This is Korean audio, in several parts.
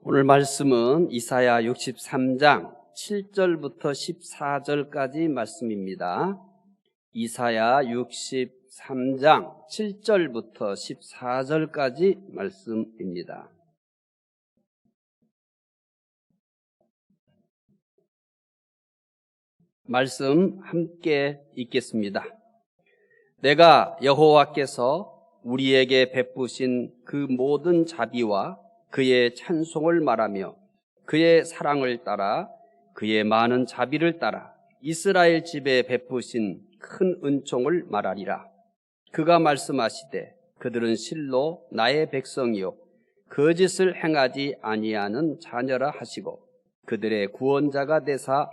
오늘 말씀은 이사야 63장 7절부터 14절까지 말씀입니다. 이사야 63장 7절부터 14절까지 말씀입니다. 말씀 함께 읽겠습니다. 내가 여호와께서 우리에게 베푸신 그 모든 자비와 그의 찬송을 말하며 그의 사랑을 따라 그의 많은 자비를 따라 이스라엘 집에 베푸신 큰 은총을 말하리라. 그가 말씀하시되 그들은 실로 나의 백성이요 거짓을 행하지 아니하는 자녀라 하시고 그들의 구원자가 되사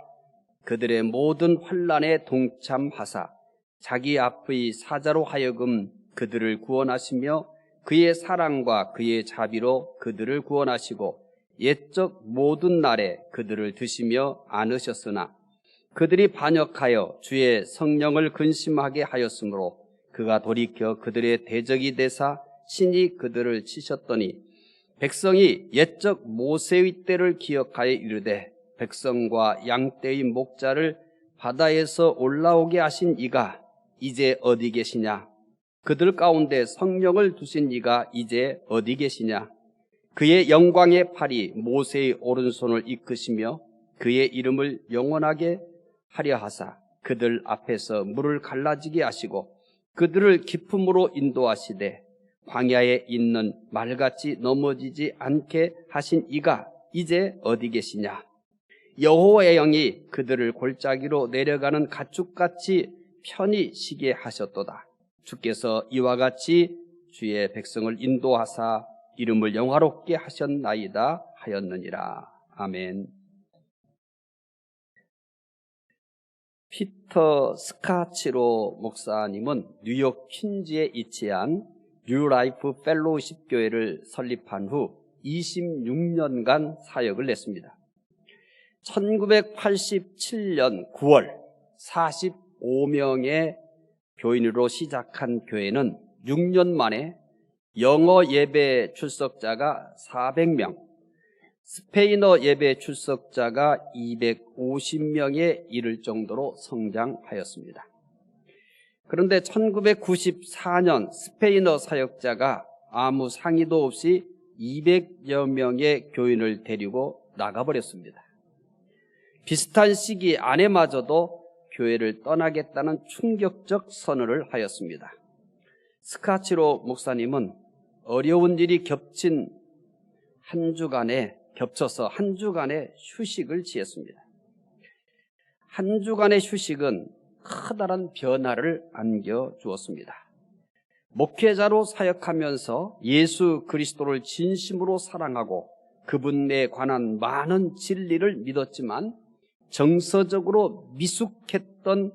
그들의 모든 환난에 동참하사 자기 앞의 사자로 하여금 그들을 구원하시며 그의 사랑과 그의 자비로 그들을 구원하시고 옛적 모든 날에 그들을 드시며 안으셨으나 그들이 반역하여 주의 성령을 근심하게 하였으므로 그가 돌이켜 그들의 대적이 되사 친히 그들을 치셨더니 백성이 옛적 모세의 때를 기억하여 이르되 백성과 양떼의 목자를 바다에서 올라오게 하신 이가 이제 어디 계시냐? 그들 가운데 성령을 두신 이가 이제 어디 계시냐? 그의 영광의 팔이 모세의 오른손을 이끄시며 그의 이름을 영원하게 하려 하사 그들 앞에서 물을 갈라지게 하시고 그들을 깊음으로 인도하시되 광야에 있는 말같이 넘어지지 않게 하신 이가 이제 어디 계시냐? 여호와의 영이 그들을 골짜기로 내려가는 가축같이 편히 쉬게 하셨도다. 주께서 이와 같이 주의 백성을 인도하사 이름을 영화롭게 하셨나이다 하였느니라. 아멘. 피터 스카치로 목사님은 뉴욕 퀸즈에 위치한 뉴라이프 펠로우십 교회를 설립한 후 26년간 사역을 했습니다. 1987년 9월 45명의 교인으로 시작한 교회는 6년 만에 영어 예배 출석자가 400명, 스페인어 예배 출석자가 250명에 이를 정도로 성장하였습니다. 그런데 1994년 스페인어 사역자가 아무 상의도 없이 200여 명의 교인을 데리고 나가버렸습니다. 비슷한 시기 아내마저도 교회를 떠나겠다는 충격적 선언을 하였습니다. 스카치로 목사님은 어려운 일이 겹쳐서 한 주간의 휴식을 취했습니다. 한 주간의 휴식은 커다란 변화를 안겨주었습니다. 목회자로 사역하면서 예수 그리스도를 진심으로 사랑하고 그분에 관한 많은 진리를 믿었지만 정서적으로 미숙했던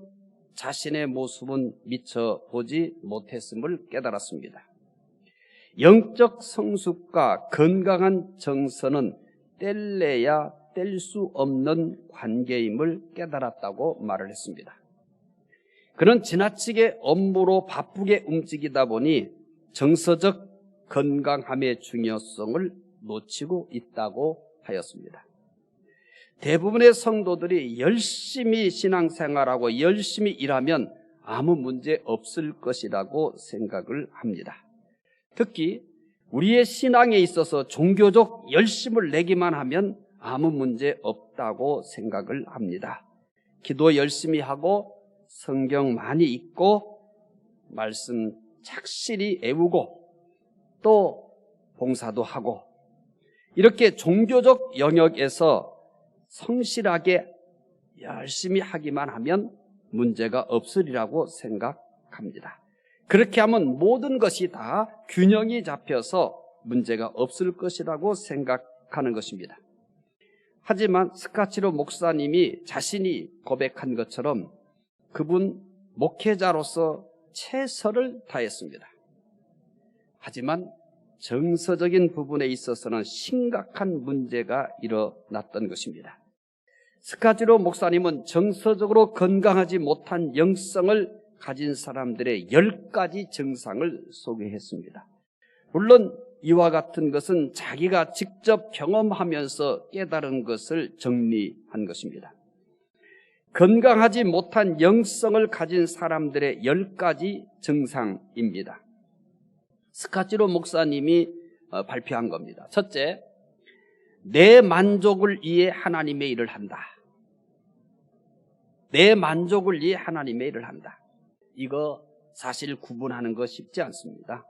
자신의 모습은 미처 보지 못했음을 깨달았습니다. 영적 성숙과 건강한 정서는 뗄래야 뗄 수 없는 관계임을 깨달았다고 말을 했습니다. 그는 지나치게 업무로 바쁘게 움직이다 보니 정서적 건강함의 중요성을 놓치고 있다고 하였습니다. 대부분의 성도들이 열심히 신앙생활하고 열심히 일하면 아무 문제 없을 것이라고 생각을 합니다. 특히 우리의 신앙에 있어서 종교적 열심을 내기만 하면 아무 문제 없다고 생각을 합니다. 기도 열심히 하고 성경 많이 읽고 말씀 착실히 외우고 또 봉사도 하고 이렇게 종교적 영역에서 성실하게 열심히 하기만 하면 문제가 없으리라고 생각합니다. 그렇게 하면 모든 것이 다 균형이 잡혀서 문제가 없을 것이라고 생각하는 것입니다. 하지만 스카치로 목사님이 자신이 고백한 것처럼 그분 목회자로서 최선을 다했습니다. 하지만 정서적인 부분에 있어서는 심각한 문제가 일어났던 것입니다. 스카치로 목사님은 정서적으로 건강하지 못한 영성을 가진 사람들의 10가지 증상을 소개했습니다. 물론 이와 같은 것은 자기가 직접 경험하면서 깨달은 것을 정리한 것입니다. 건강하지 못한 영성을 가진 사람들의 10가지 증상입니다. 스카치로 목사님이 발표한 겁니다. 첫째, 내 만족을 위해 하나님의 일을 한다. 내 만족을 위해 하나님의 일을 한다. 이거 사실 구분하는 거 쉽지 않습니다.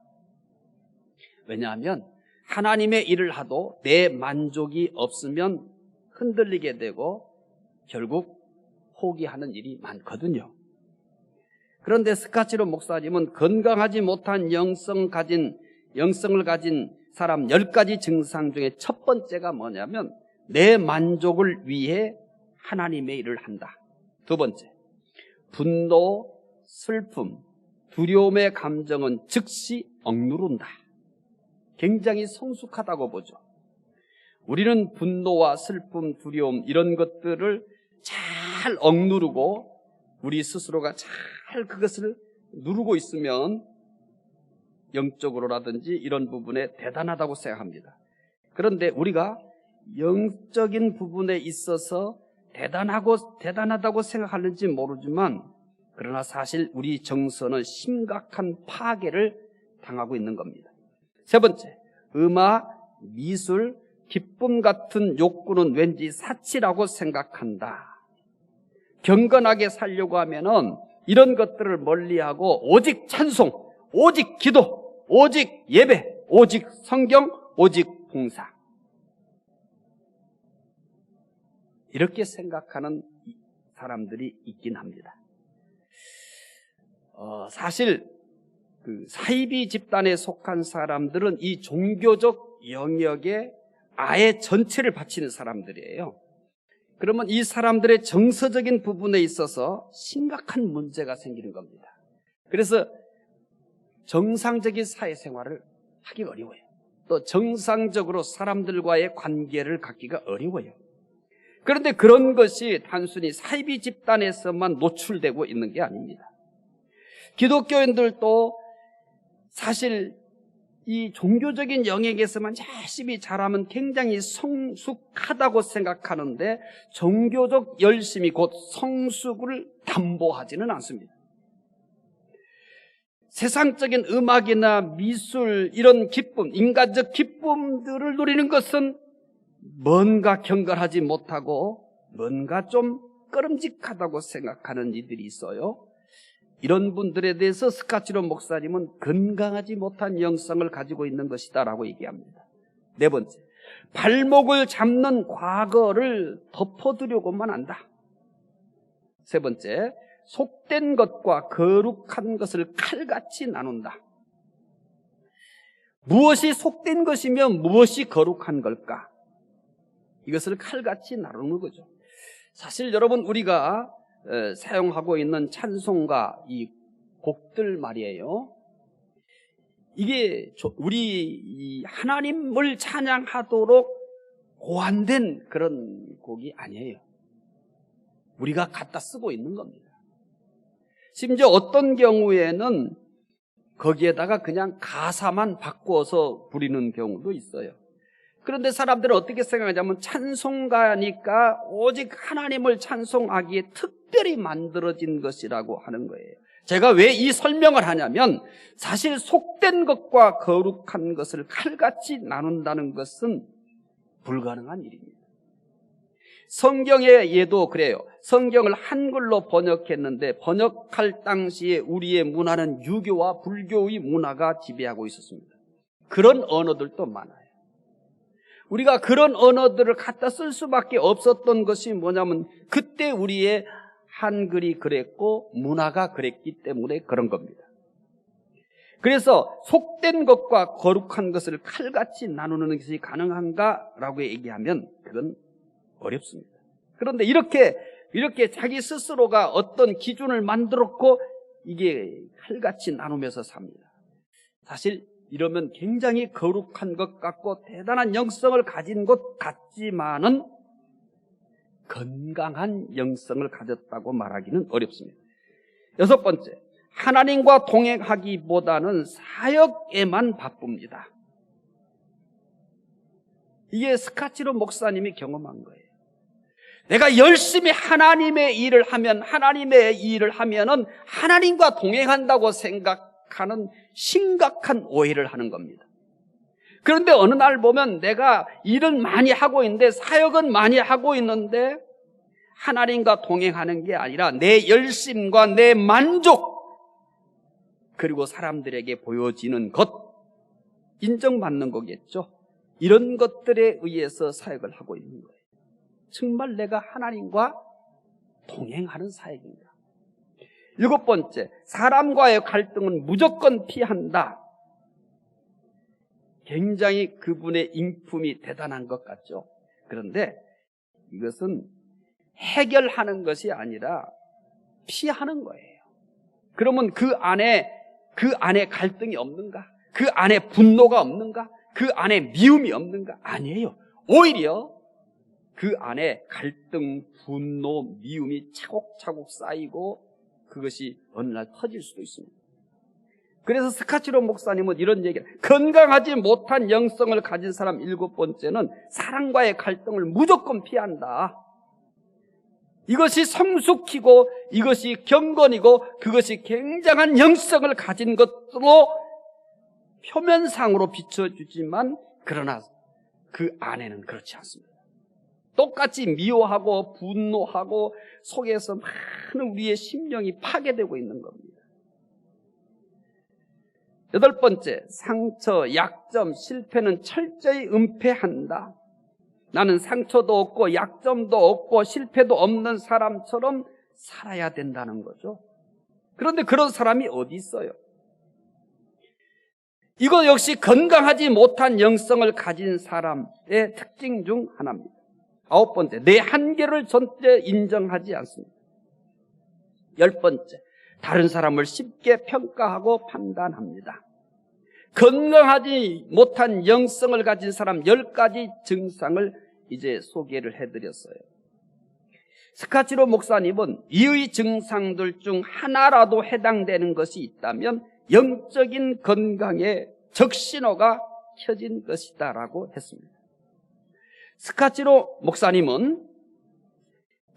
왜냐하면 하나님의 일을 하도 내 만족이 없으면 흔들리게 되고 결국 포기하는 일이 많거든요. 그런데 스카치로 목사님은 건강하지 못한 영성을 가진 사람 10가지 증상 중에 첫 번째가 뭐냐면 내 만족을 위해 하나님의 일을 한다. 두 번째, 분노, 슬픔, 두려움의 감정은 즉시 억누른다. 굉장히 성숙하다고 보죠. 우리는 분노와 슬픔, 두려움 이런 것들을 잘 억누르고 우리 스스로가 잘 그것을 누르고 있으면 영적으로라든지 이런 부분에 대단하다고 생각합니다. 그런데 우리가 영적인 부분에 있어서 대단하다고 생각하는지 모르지만 그러나 사실 우리 정서는 심각한 파괴를 당하고 있는 겁니다. 세 번째, 음악, 미술, 기쁨 같은 욕구는 왠지 사치라고 생각한다. 경건하게 살려고 하면은 이런 것들을 멀리하고 오직 찬송, 오직 기도, 오직 예배, 오직 성경, 오직 봉사. 이렇게 생각하는 사람들이 있긴 합니다. 사실 그 사이비 집단에 속한 사람들은 이 종교적 영역에 아예 전체를 바치는 사람들이에요. 그러면 이 사람들의 정서적인 부분에 있어서 심각한 문제가 생기는 겁니다. 그래서 정상적인 사회생활을 하기 어려워요. 또 정상적으로 사람들과의 관계를 갖기가 어려워요. 그런데 그런 것이 단순히 사이비 집단에서만 노출되고 있는 게 아닙니다. 기독교인들도 사실 이 종교적인 영역에서만 열심히 잘하면 굉장히 성숙하다고 생각하는데 종교적 열심이 곧 성숙을 담보하지는 않습니다. 세상적인 음악이나 미술 이런 기쁨, 인간적 기쁨들을 누리는 것은 뭔가 경건하지 못하고 뭔가 좀 꺼름직하다고 생각하는 이들이 있어요. 이런 분들에 대해서 스카치로 목사님은 건강하지 못한 영성을 가지고 있는 것이다 라고 얘기합니다. 네 번째, 발목을 잡는 과거를 덮어두려고만 한다. 세 번째, 속된 것과 거룩한 것을 칼같이 나눈다. 무엇이 속된 것이며 무엇이 거룩한 걸까? 이것을 칼같이 나누는 거죠. 사실 여러분 우리가 사용하고 있는 찬송가 이 곡들 말이에요. 이게 우리 하나님을 찬양하도록 고안된 그런 곡이 아니에요. 우리가 갖다 쓰고 있는 겁니다. 심지어 어떤 경우에는 거기에다가 그냥 가사만 바꿔서 부리는 경우도 있어요. 그런데 사람들은 어떻게 생각하냐면 찬송가니까 오직 하나님을 찬송하기에 특별히 만들어진 것이라고 하는 거예요. 제가 왜 이 설명을 하냐면 사실 속된 것과 거룩한 것을 칼같이 나눈다는 것은 불가능한 일입니다. 성경의 예도 그래요. 성경을 한글로 번역했는데 번역할 당시에 우리의 문화는 유교와 불교의 문화가 지배하고 있었습니다. 그런 언어들도 많아요. 우리가 그런 언어들을 갖다 쓸 수밖에 없었던 것이 뭐냐면 그때 우리의 한글이 그랬고 문화가 그랬기 때문에 그런 겁니다. 그래서 속된 것과 거룩한 것을 칼같이 나누는 것이 가능한가라고 얘기하면 그건 어렵습니다. 그런데 이렇게 자기 스스로가 어떤 기준을 만들었고 이게 칼같이 나누면서 삽니다. 사실 이러면 굉장히 거룩한 것 같고 대단한 영성을 가진 것 같지만은 건강한 영성을 가졌다고 말하기는 어렵습니다. 여섯 번째, 하나님과 동행하기보다는 사역에만 바쁩니다. 이게 스카치로 목사님이 경험한 거예요. 내가 열심히 하나님의 일을 하면은 하나님과 동행한다고 생각하는 심각한 오해를 하는 겁니다. 그런데 어느 날 보면 내가 일은 많이 하고 있는데, 사역은 많이 하고 있는데 하나님과 동행하는 게 아니라 내 열심과 내 만족, 그리고 사람들에게 보여지는 것, 인정받는 거겠죠. 이런 것들에 의해서 사역을 하고 있는 거예요. 정말 내가 하나님과 동행하는 사역인가? 7번째, 사람과의 갈등은 무조건 피한다. 굉장히 그분의 인품이 대단한 것 같죠. 그런데 이것은 해결하는 것이 아니라 피하는 거예요. 그러면 그 안에 갈등이 없는가? 그 안에 분노가 없는가? 그 안에 미움이 없는가? 아니에요. 오히려 그 안에 갈등, 분노, 미움이 차곡차곡 쌓이고 그것이 어느 날 터질 수도 있습니다. 그래서 스카치로 목사님은 이런 얘기를, 건강하지 못한 영성을 가진 사람 7번째는 사랑과의 갈등을 무조건 피한다. 이것이 성숙히고 이것이 경건이고 그것이 굉장한 영성을 가진 것으로 표면상으로 비춰주지만, 그러나 그 안에는 그렇지 않습니다. 똑같이 미워하고 분노하고 속에서 많은 우리의 심령이 파괴되고 있는 겁니다. 8번째, 상처, 약점, 실패는 철저히 은폐한다. 나는 상처도 없고 약점도 없고 실패도 없는 사람처럼 살아야 된다는 거죠. 그런데 그런 사람이 어디 있어요? 이거 역시 건강하지 못한 영성을 가진 사람의 특징 중 하나입니다. 9번째, 내 한계를 전혀 인정하지 않습니다. 10번째, 다른 사람을 쉽게 평가하고 판단합니다. 건강하지 못한 영성을 가진 사람 10가지 증상을 이제 소개를 해드렸어요. 스카치로 목사님은 이의 증상들 중 하나라도 해당되는 것이 있다면 영적인 건강에 적신호가 켜진 것이다라고 했습니다. 스카치로 목사님은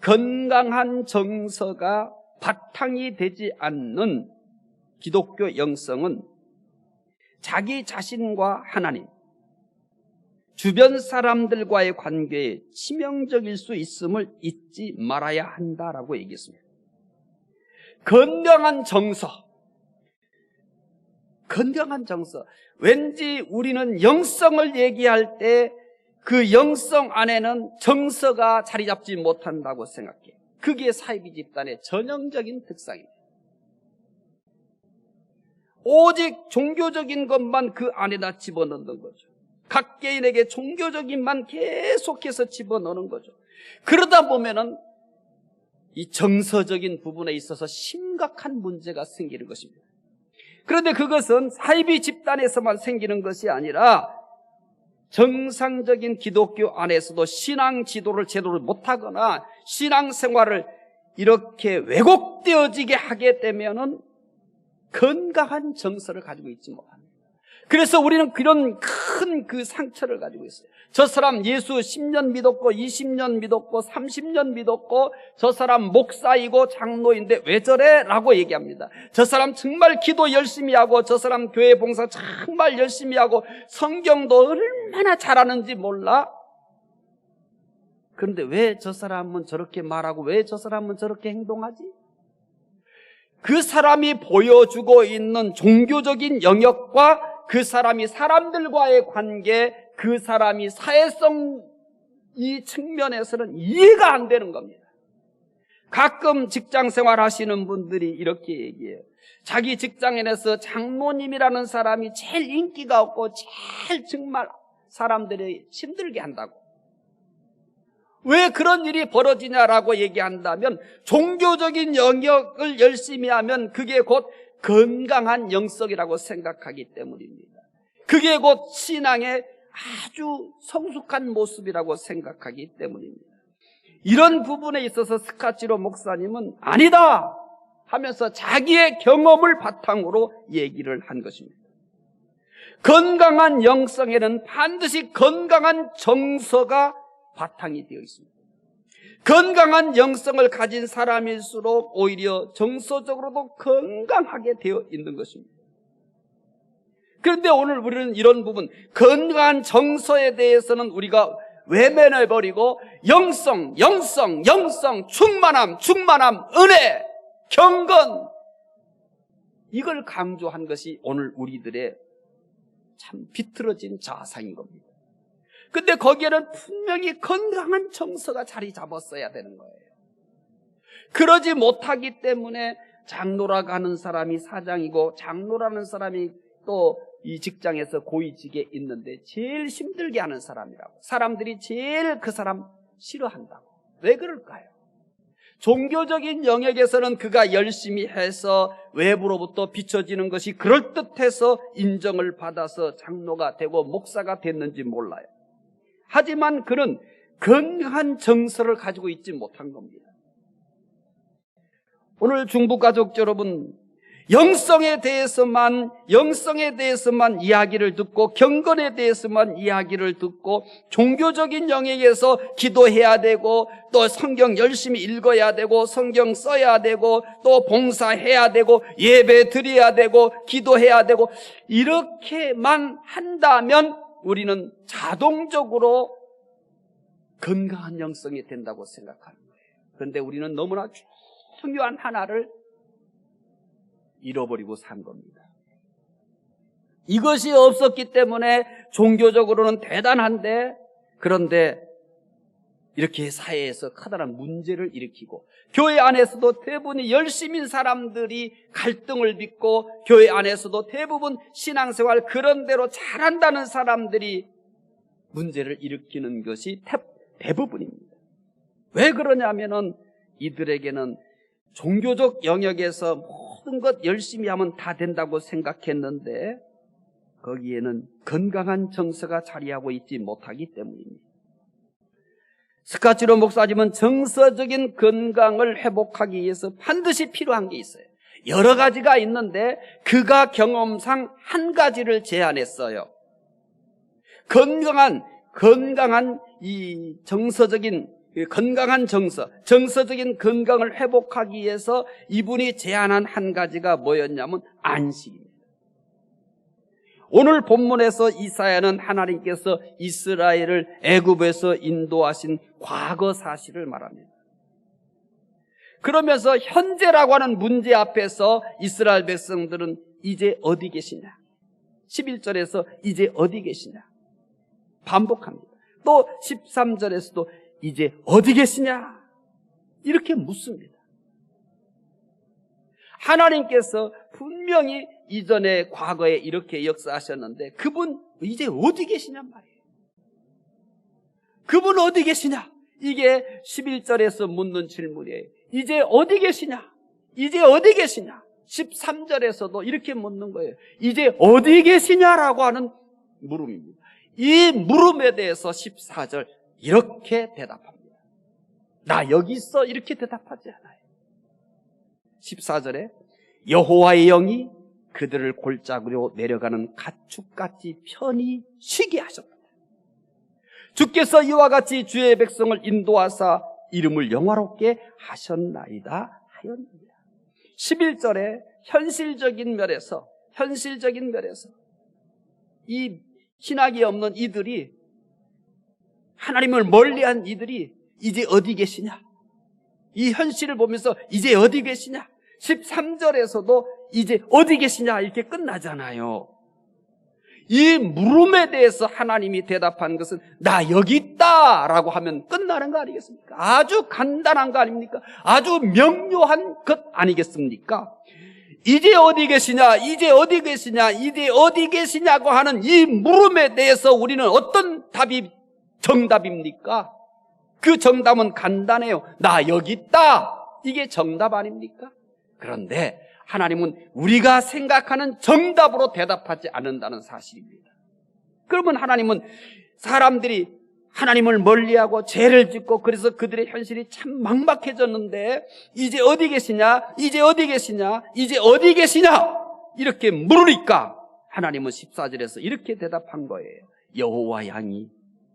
건강한 정서가 바탕이 되지 않는 기독교 영성은 자기 자신과 하나님, 주변 사람들과의 관계에 치명적일 수 있음을 잊지 말아야 한다라고 얘기했습니다. 건강한 정서. 왠지 우리는 영성을 얘기할 때 그 영성 안에는 정서가 자리 잡지 못한다고 생각해요. 그게 사이비 집단의 전형적인 특성입니다. 오직 종교적인 것만 그 안에다 집어넣는 거죠. 각 개인에게 종교적인만 계속해서 집어넣는 거죠. 그러다 보면은 이 정서적인 부분에 있어서 심각한 문제가 생기는 것입니다. 그런데 그것은 사이비 집단에서만 생기는 것이 아니라 정상적인 기독교 안에서도 신앙 지도를 제대로 못하거나 신앙생활을 이렇게 왜곡되어지게 하게 되면은 건강한 정서를 가지고 있지 못합니다. 그래서 우리는 그런 큰 그 상처를 가지고 있어요. 저 사람 예수 10년 믿었고 20년 믿었고 30년 믿었고 저 사람 목사이고 장로인데 왜 저래? 라고 얘기합니다. 저 사람 정말 기도 열심히 하고 저 사람 교회 봉사 정말 열심히 하고 성경도 얼마나 잘하는지 몰라? 그런데 왜 저 사람은 저렇게 말하고 왜 저 사람은 저렇게 행동하지? 그 사람이 보여주고 있는 종교적인 영역과 그 사람이 사람들과의 관계, 그 사람이 사회성 이 측면에서는 이해가 안 되는 겁니다. 가끔 직장생활 하시는 분들이 이렇게 얘기해요. 자기 직장인에서 장로님이라는 사람이 제일 인기가 없고 제일 정말 사람들이 힘들게 한다고. 왜 그런 일이 벌어지냐라고 얘기한다면 종교적인 영역을 열심히 하면 그게 곧 건강한 영성이라고 생각하기 때문입니다. 그게 곧 신앙의 아주 성숙한 모습이라고 생각하기 때문입니다. 이런 부분에 있어서 스카치로 목사님은 아니다 하면서 자기의 경험을 바탕으로 얘기를 한 것입니다. 건강한 영성에는 반드시 건강한 정서가 바탕이 되어 있습니다. 건강한 영성을 가진 사람일수록 오히려 정서적으로도 건강하게 되어 있는 것입니다. 그런데 오늘 우리는 이런 부분, 건강한 정서에 대해서는 우리가 외면해버리고 영성, 충만함, 은혜, 경건, 이걸 강조한 것이 오늘 우리들의 참 비틀어진 자상인 겁니다. 근데 거기에는 분명히 건강한 정서가 자리 잡았어야 되는 거예요. 그러지 못하기 때문에 장로라고 하는 사람이 사장이고 장로라는 사람이 또 이 직장에서 고위직에 있는데 제일 힘들게 하는 사람이라고, 사람들이 제일 그 사람 싫어한다고. 왜 그럴까요? 종교적인 영역에서는 그가 열심히 해서 외부로부터 비춰지는 것이 그럴듯해서 인정을 받아서 장로가 되고 목사가 됐는지 몰라요. 하지만 그는 건강한 정서를 가지고 있지 못한 겁니다. 오늘 중부가족 여러분, 영성에 대해서만 이야기를 듣고 경건에 대해서만 이야기를 듣고 종교적인 영역에서 기도해야 되고 또 성경 열심히 읽어야 되고 성경 써야 되고 또 봉사해야 되고 예배 드려야 되고 기도해야 되고 이렇게만 한다면 우리는 자동적으로 건강한 영성이 된다고 생각하는 거예요. 그런데 우리는 너무나 중요한 하나를 잃어버리고 산 겁니다. 이것이 없었기 때문에 종교적으로는 대단한데, 그런데 이렇게 사회에서 커다란 문제를 일으키고 교회 안에서도 대부분이 열심인 사람들이 갈등을 빚고 교회 안에서도 대부분 신앙생활 그런 대로 잘한다는 사람들이 문제를 일으키는 것이 대부분입니다. 왜 그러냐면은 이들에게는 종교적 영역에서 모든 것 열심히 하면 다 된다고 생각했는데 거기에는 건강한 정서가 자리하고 있지 못하기 때문입니다. 스카치로 목사님은 정서적인 건강을 회복하기 위해서 반드시 필요한 게 있어요. 여러 가지가 있는데 그가 경험상 한 가지를 제안했어요. 건강한 이 정서적인 건강한 정서적인 건강을 회복하기 위해서 이분이 제안한 한 가지가 뭐였냐면 안식입니다. 오늘 본문에서 이사야는 하나님께서 이스라엘을 애굽에서 인도하신 과거 사실을 말합니다. 그러면서 현재라고 하는 문제 앞에서 이스라엘 백성들은 이제 어디 계시냐? 11절에서 이제 어디 계시냐? 반복합니다. 또 13절에서도 이제 어디 계시냐? 이렇게 묻습니다. 하나님께서 분명히 이전에 과거에 이렇게 역사하셨는데 그분 이제 어디 계시냔 말이에요. 그분 어디 계시냐? 이게 11절에서 묻는 질문이에요. 이제 어디 계시냐? 이제 어디 계시냐? 13절에서도 이렇게 묻는 거예요. 이제 어디 계시냐라고 하는 물음입니다. 이 물음에 대해서 14절 이렇게 대답합니다. 나 여기 있어 이렇게 대답하지 않아요. 14절에 여호와의 영이 그들을 골짜기로 내려가는 가축같이 편히 쉬게 하셨다. 주께서 이와 같이 주의 백성을 인도하사 이름을 영화롭게 하셨나이다 하였느니라. 11절에 현실적인 면에서 이 신학이 없는 이들이, 하나님을 멀리한 이들이 이제 어디 계시냐? 이 현실을 보면서 이제 어디 계시냐? 13절에서도 이제 어디 계시냐 이렇게 끝나잖아요. 이 물음에 대해서 하나님이 대답한 것은 나 여기 있다 라고 하면 끝나는 거 아니겠습니까? 아주 간단한 거 아닙니까? 아주 명료한 것 아니겠습니까? 이제 어디 계시냐, 이제 어디 계시냐, 이제 어디 계시냐고 하는 이 물음에 대해서 우리는 어떤 답이 정답입니까? 그 정답은 간단해요. 나 여기 있다. 이게 정답 아닙니까? 그런데 하나님은 우리가 생각하는 정답으로 대답하지 않는다는 사실입니다. 그러면 하나님은 사람들이 하나님을 멀리하고 죄를 짓고 그래서 그들의 현실이 참 막막해졌는데 이제 어디 계시냐? 이제 어디 계시냐? 이제 어디 계시냐? 이렇게 물으니까 하나님은 14절에서 이렇게 대답한 거예요. 여호와 양이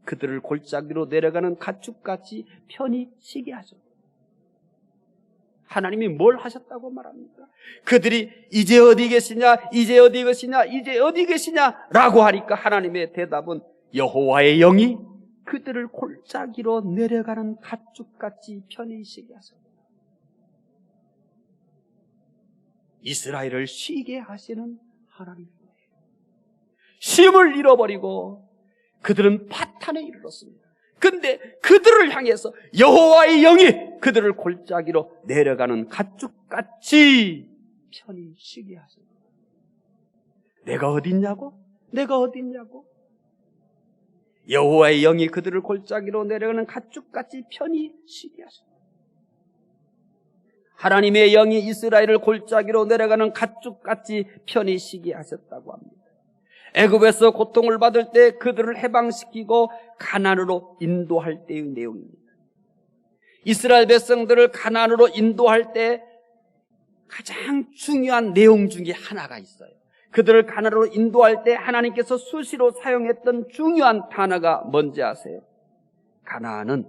그들을 골짜기로 내려가는 가축같이 편히 쉬게 하셨다. 하나님이 뭘 하셨다고 말합니까? 그들이 이제 어디 계시냐, 이제 어디 계시냐, 이제 어디 계시냐 라고 하니까 하나님의 대답은 여호와의 영이 그들을 골짜기로 내려가는 가축같이 편히 쉬게 하셨다. 이스라엘을 쉬게 하시는 하나님이에요. 쉼을 잃어버리고 그들은 파탄에 이르렀습니다. 근데 그들을 향해서 여호와의 영이 그들을 골짜기로 내려가는 가축같이 편히 쉬게 하십니다. 내가 어디 있냐고? 내가 어디 있냐고? 여호와의 영이 그들을 골짜기로 내려가는 가축같이 편히 쉬게 하십니다. 하나님의 영이 이스라엘을 골짜기로 내려가는 가축같이 편히 쉬게 하셨다고 합니다. 애굽에서 고통을 받을 때 그들을 해방시키고 가나안으로 인도할 때의 내용입니다. 이스라엘 백성들을 가나안으로 인도할 때 가장 중요한 내용 중에 하나가 있어요. 그들을 가나안으로 인도할 때 하나님께서 수시로 사용했던 중요한 단어가 뭔지 아세요? 가나안은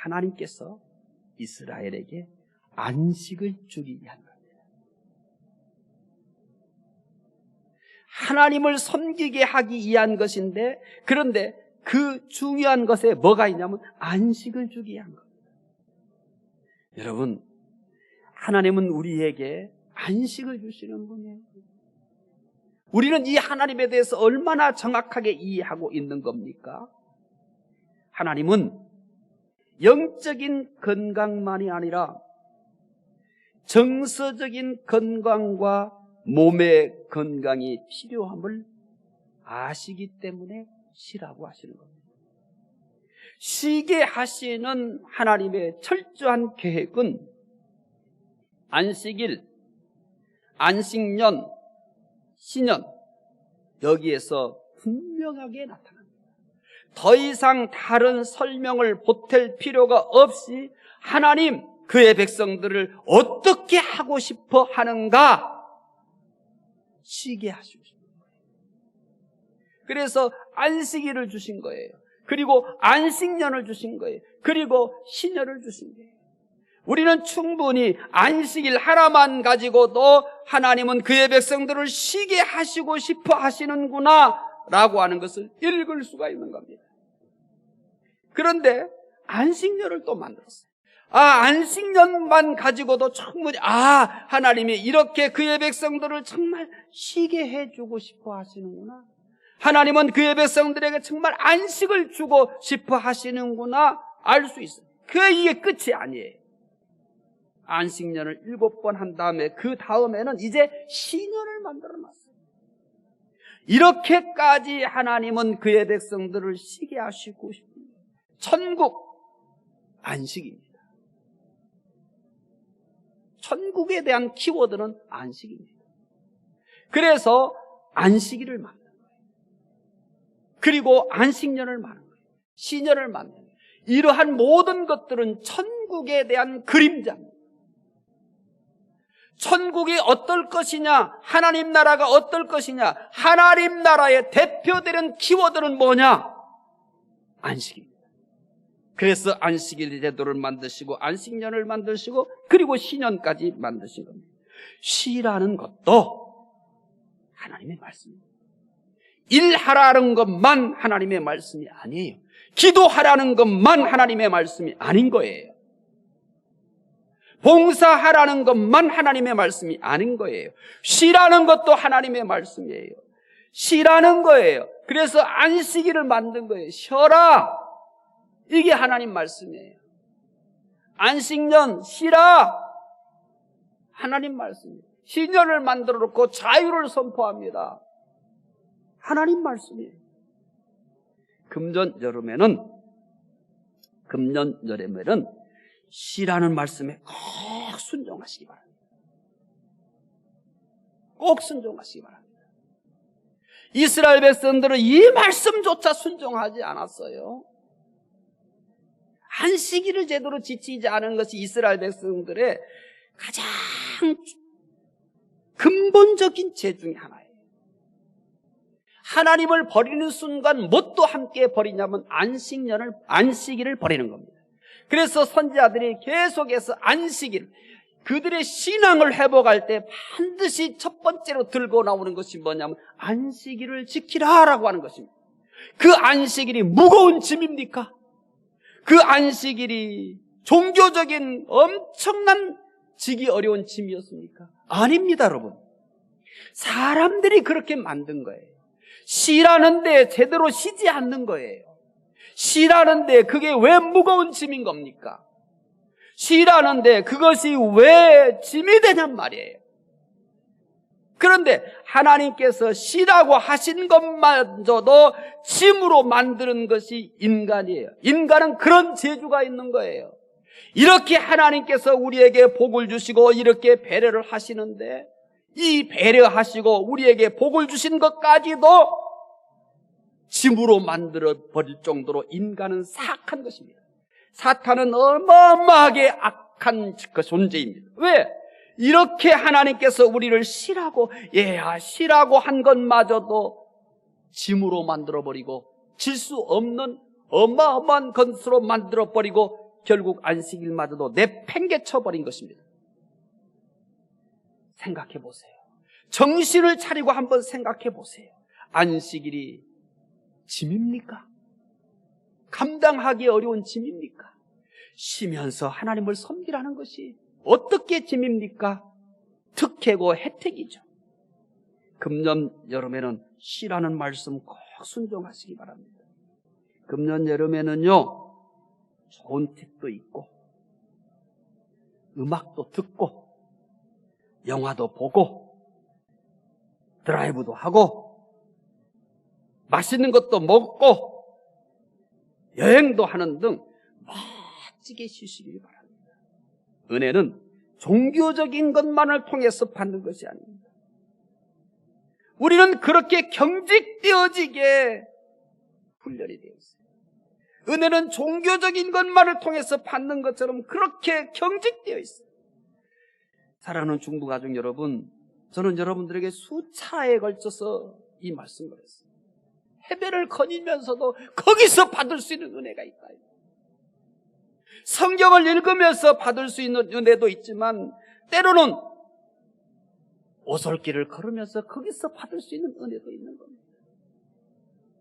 하나님께서 이스라엘에게 안식을 주기 위한 겁니다. 하나님을 섬기게 하기 위한 것인데, 그런데 그 중요한 것에 뭐가 있냐면 안식을 주기 위한 겁니다. 여러분, 하나님은 우리에게 안식을 주시는 분이에요. 우리는 이 하나님에 대해서 얼마나 정확하게 이해하고 있는 겁니까? 하나님은 영적인 건강만이 아니라 정서적인 건강과 몸의 건강이 필요함을 아시기 때문에 쉬라고 하시는 겁니다. 쉬게 하시는 하나님의 철저한 계획은 안식일, 안식년, 신년, 여기에서 분명하게 나타납니다. 더 이상 다른 설명을 보탤 필요가 없이 하나님 그의 백성들을 어떻게 하고 싶어 하는가 쉬게 하시고 싶은 거예요. 그래서 안식일을 주신 거예요. 그리고 안식년을 주신 거예요. 그리고 신년을 주신 거예요. 우리는 충분히 안식일 하나만 가지고도 하나님은 그의 백성들을 쉬게 하시고 싶어 하시는구나 라고 하는 것을 읽을 수가 있는 겁니다. 그런데 안식년을 또 만들었어요. 안식년만 가지고도 충분히 하나님이 이렇게 그의 백성들을 정말 쉬게 해주고 싶어 하시는구나. 하나님은 그의 백성들에게 정말 안식을 주고 싶어 하시는구나 알 수 있어요. 이게 끝이 아니에요. 안식년을 7번 한 다음에 그 다음에는 이제 신년을 만들어놨어요. 이렇게까지 하나님은 그의 백성들을 쉬게 하시고 싶습니다. 천국 안식입니다. 천국에 대한 키워드는 안식입니다. 그래서 안식일을 만든 거예요. 그리고 안식년을 만든 거예요. 신년을 만든 거예요. 이러한 모든 것들은 천국에 대한 그림자입니다. 천국이 어떨 것이냐, 하나님 나라가 어떨 것이냐, 하나님 나라의 대표되는 키워드는 뭐냐? 안식입니다. 그래서 안식일 제도를 만드시고 안식년을 만드시고 그리고 신년까지 만드신 겁니다. 쉬라는 것도 하나님의 말씀입니다. 일하라는 것만 하나님의 말씀이 아니에요. 기도하라는 것만 하나님의 말씀이 아닌 거예요. 봉사하라는 것만 하나님의 말씀이 아닌 거예요. 쉬라는 것도 하나님의 말씀이에요. 쉬라는 거예요. 그래서 안식일을 만든 거예요. 쉬어라. 이게 하나님 말씀이에요. 안식년 쉬라. 하나님 말씀이에요. 신년을 만들어 놓고 자유를 선포합니다. 하나님 말씀이에요. 금년 여름에는 쉬라는 말씀에 꼭 순종하시기 바랍니다. 꼭 순종하시기 바랍니다. 이스라엘 백성들은 이 말씀조차 순종하지 않았어요. 안식일을 제대로 지키지 않은 것이 이스라엘 백성들의 가장 근본적인 죄 중에 하나예요. 하나님을 버리는 순간 뭣도 함께 버리냐면 안식일을 버리는 겁니다. 그래서 선지자들이 계속해서 안식일, 그들의 신앙을 회복할 때 반드시 첫 번째로 들고 나오는 것이 뭐냐면 안식일을 지키라라고 하는 것입니다. 그 안식일이 무거운 짐입니까? 그 안식일이 종교적인 엄청난 지기 어려운 짐이었습니까? 아닙니다, 여러분. 사람들이 그렇게 만든 거예요. 쉬라는데 제대로 쉬지 않는 거예요. 쉬라는데 그게 왜 무거운 짐인 겁니까? 쉬라는데 그것이 왜 짐이 되냔 말이에요. 그런데 하나님께서 쉬라고 하신 것마저도 짐으로 만드는 것이 인간이에요. 인간은 그런 재주가 있는 거예요. 이렇게 하나님께서 우리에게 복을 주시고 이렇게 배려를 하시는데 이 배려하시고 우리에게 복을 주신 것까지도 짐으로 만들어 버릴 정도로 인간은 사악한 것입니다. 사탄은 어마어마하게 악한 존재입니다. 왜? 이렇게 하나님께서 우리를 쉬라고 한 것마저도 짐으로 만들어버리고 질 수 없는 어마어마한 것으로 만들어버리고 결국 안식일마저도 내팽개쳐버린 것입니다. 생각해 보세요. 정신을 차리고 한번 생각해 보세요. 안식일이 짐입니까? 감당하기 어려운 짐입니까? 쉬면서 하나님을 섬기라는 것이 어떻게 짐입니까? 특혜고 혜택이죠. 금년 여름에는 쉬라는 말씀 꼭 순종하시기 바랍니다. 금년 여름에는요, 좋은 책도 읽고 음악도 듣고 영화도 보고 드라이브도 하고 맛있는 것도 먹고 여행도 하는 등 멋지게 쉬시길 바랍니다. 은혜는 종교적인 것만을 통해서 받는 것이 아닙니다. 우리는 그렇게 경직되어지게 훈련이 되어 있어요. 은혜는 종교적인 것만을 통해서 받는 것처럼 그렇게 경직되어 있어요. 사랑하는 중부가족 여러분, 저는 여러분들에게 수차에 걸쳐서 이 말씀을 했어요. 해배를 거니면서도 거기서 받을 수 있는 은혜가 있다. 성경을 읽으면서 받을 수 있는 은혜도 있지만 때로는 오솔길을 걸으면서 거기서 받을 수 있는 은혜도 있는 겁니다.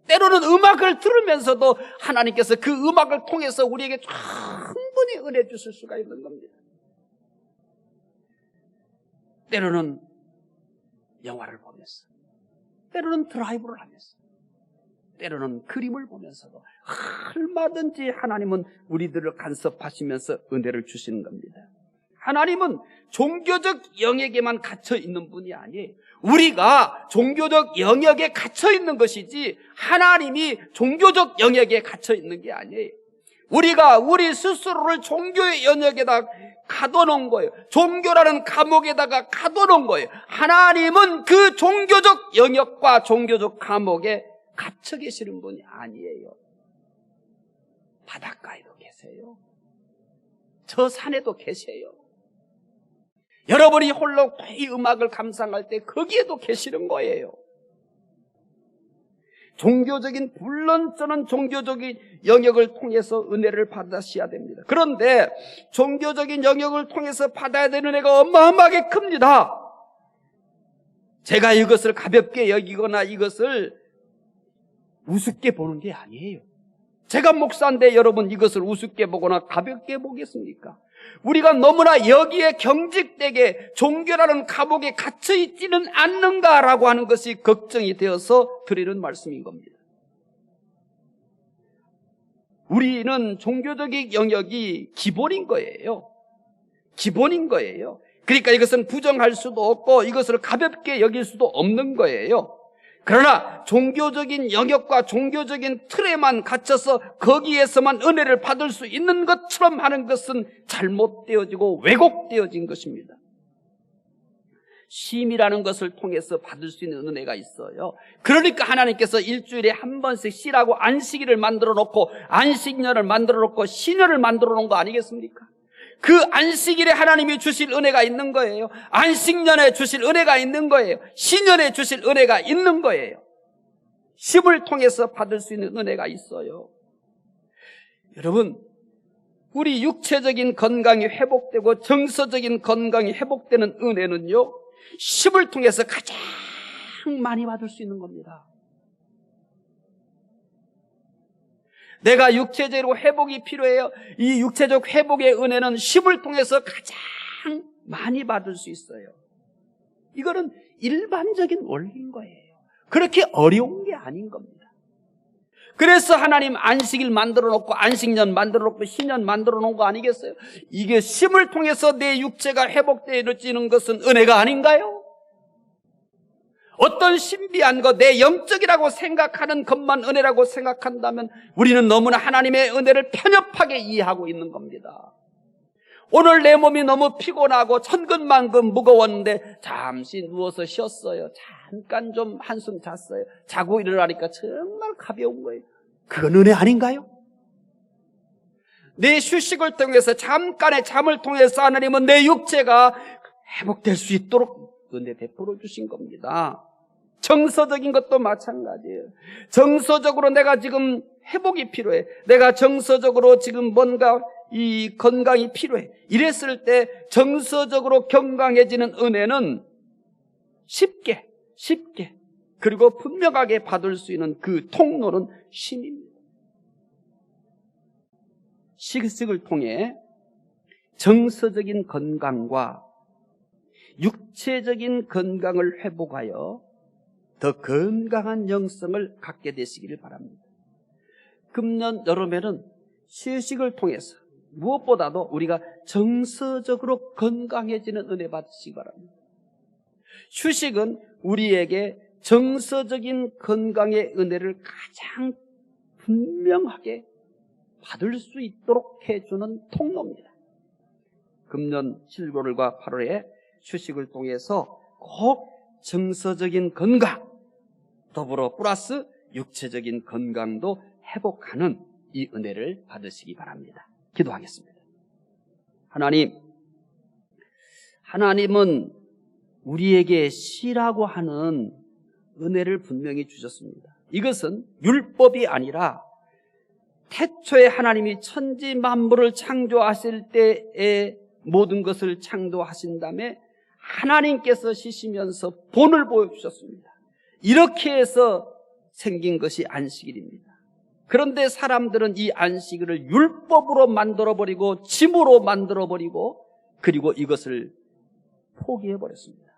때로는 음악을 들으면서도 하나님께서 그 음악을 통해서 우리에게 충분히 은혜 주실 수가 있는 겁니다. 때로는 영화를 보면서, 때로는 드라이브를 하면서, 때로는 그림을 보면서도 얼마든지 하나님은 우리들을 간섭하시면서 은혜를 주시는 겁니다. 하나님은 종교적 영역에만 갇혀 있는 분이 아니에요. 우리가 종교적 영역에 갇혀 있는 것이지 하나님이 종교적 영역에 갇혀 있는 게 아니에요. 우리가 우리 스스로를 종교의 영역에다 가둬놓은 거예요. 종교라는 감옥에다가 가둬놓은 거예요. 하나님은 그 종교적 영역과 종교적 감옥에 갇혀 계시는 분이 아니에요. 바닷가에도 계세요. 저 산에도 계세요. 여러분이 홀로 이 음악을 감상할 때 거기에도 계시는 거예요. 물론 저는 종교적인 영역을 통해서 은혜를 받으셔야 됩니다. 그런데 종교적인 영역을 통해서 받아야 되는 은혜가 어마어마하게 큽니다. 제가 이것을 가볍게 여기거나 이것을 우습게 보는 게 아니에요. 제가 목사인데 여러분 이것을 우습게 보거나 가볍게 보겠습니까? 우리가 너무나 여기에 경직되게 종교라는 감옥에 갇혀 있지는 않는가라고 하는 것이 걱정이 되어서 드리는 말씀인 겁니다. 우리는 종교적인 영역이 기본인 거예요. 기본인 거예요. 그러니까 이것은 부정할 수도 없고 이것을 가볍게 여길 수도 없는 거예요. 그러나 종교적인 영역과 종교적인 틀에만 갇혀서 거기에서만 은혜를 받을 수 있는 것처럼 하는 것은 잘못되어지고 왜곡되어진 것입니다. 쉼이라는 것을 통해서 받을 수 있는 은혜가 있어요. 그러니까 하나님께서 일주일에 한 번씩 쉬라고 안식일을 만들어 놓고 안식년을 만들어 놓고 신년을 만들어 놓은 거 아니겠습니까? 그 안식일에 하나님이 주실 은혜가 있는 거예요. 안식년에 주실 은혜가 있는 거예요. 신년에 주실 은혜가 있는 거예요. 심을 통해서 받을 수 있는 은혜가 있어요. 여러분, 우리 육체적인 건강이 회복되고 정서적인 건강이 회복되는 은혜는요, 심을 통해서 가장 많이 받을 수 있는 겁니다. 내가 육체적으로 회복이 필요해요. 이 육체적 회복의 은혜는 심을 통해서 가장 많이 받을 수 있어요. 이거는 일반적인 원리인 거예요. 그렇게 어려운 게 아닌 겁니다. 그래서 하나님 안식일 만들어 놓고 안식년 만들어 놓고 신년 만들어 놓은 거 아니겠어요? 이게 심을 통해서 내 육체가 회복되어지는 것은 은혜가 아닌가요? 어떤 신비한 것, 내 영적이라고 생각하는 것만 은혜라고 생각한다면 우리는 너무나 하나님의 은혜를 편협하게 이해하고 있는 겁니다. 오늘 내 몸이 너무 피곤하고 천근만근 무거웠는데 잠시 누워서 쉬었어요. 잠깐 좀 한숨 잤어요. 자고 일어나니까 정말 가벼운 거예요. 그건 은혜 아닌가요? 내 휴식을 통해서 잠깐의 잠을 통해서 하나님은 내 육체가 회복될 수 있도록 은혜 베풀어 주신 겁니다. 정서적인 것도 마찬가지예요. 정서적으로 내가 지금 회복이 필요해. 내가 정서적으로 지금 뭔가 이 건강이 필요해. 이랬을 때 정서적으로 건강해지는 은혜는 쉽게 그리고 분명하게 받을 수 있는 그 통로는 쉼입니다. 식을 통해 정서적인 건강과 육체적인 건강을 회복하여 더 건강한 영성을 갖게 되시기를 바랍니다. 금년 여름에는 휴식을 통해서 무엇보다도 우리가 정서적으로 건강해지는 은혜 받으시기 바랍니다. 휴식은 우리에게 정서적인 건강의 은혜를 가장 분명하게 받을 수 있도록 해주는 통로입니다. 금년 7월과 8월에 휴식을 통해서 꼭 정서적인 건강 더불어 플러스 육체적인 건강도 회복하는 이 은혜를 받으시기 바랍니다. 기도하겠습니다. 하나님은 우리에게 시라고 하는 은혜를 분명히 주셨습니다. 이것은 율법이 아니라 태초에 하나님이 천지 만물을 창조하실 때에 모든 것을 창조하신 다음에 하나님께서 쉬시면서 본을 보여주셨습니다. 이렇게 해서 생긴 것이 안식일입니다. 그런데 사람들은 이 안식일을 율법으로 만들어버리고 짐으로 만들어버리고 그리고 이것을 포기해버렸습니다.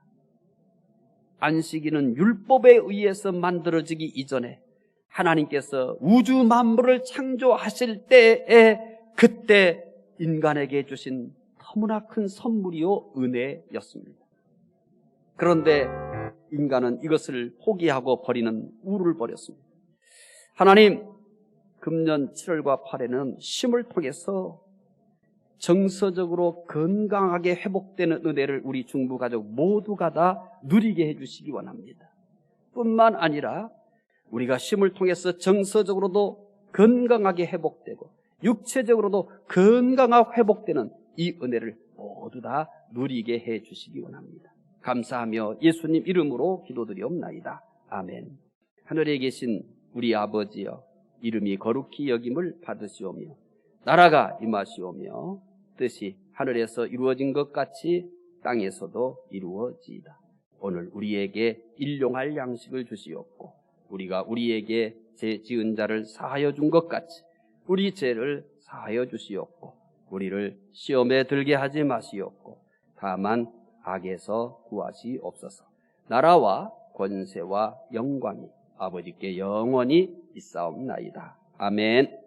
안식일은 율법에 의해서 만들어지기 이전에 하나님께서 우주 만물을 창조하실 때에 그때 인간에게 주신 너무나 큰 선물이요 은혜였습니다. 그런데 인간은 이것을 포기하고 버리는 우를 버렸습니다. 하나님, 금년 7월과 8월에는 쉼을 통해서 정서적으로 건강하게 회복되는 은혜를 우리 중부가족 모두가 다 누리게 해주시기 원합니다. 뿐만 아니라 우리가 쉼을 통해서 정서적으로도 건강하게 회복되고 육체적으로도 건강하게 회복되는 이 은혜를 모두 다 누리게 해주시기 원합니다. 감사하며 예수님 이름으로 기도드리옵나이다. 아멘. 하늘에 계신 우리 아버지여, 이름이 거룩히 여김을 받으시오며 나라가 임하시오며 뜻이 하늘에서 이루어진 것 같이 땅에서도 이루어지이다. 오늘 우리에게 일용할 양식을 주시옵고 우리가 우리에게 죄 지은 자를 사하여 준 것 같이 우리 죄를 사하여 주시옵고 우리를 시험에 들게 하지 마시옵고 다만 악에서 구하시옵소서. 나라와 권세와 영광이 아버지께 영원히 있사옵나이다. 아멘.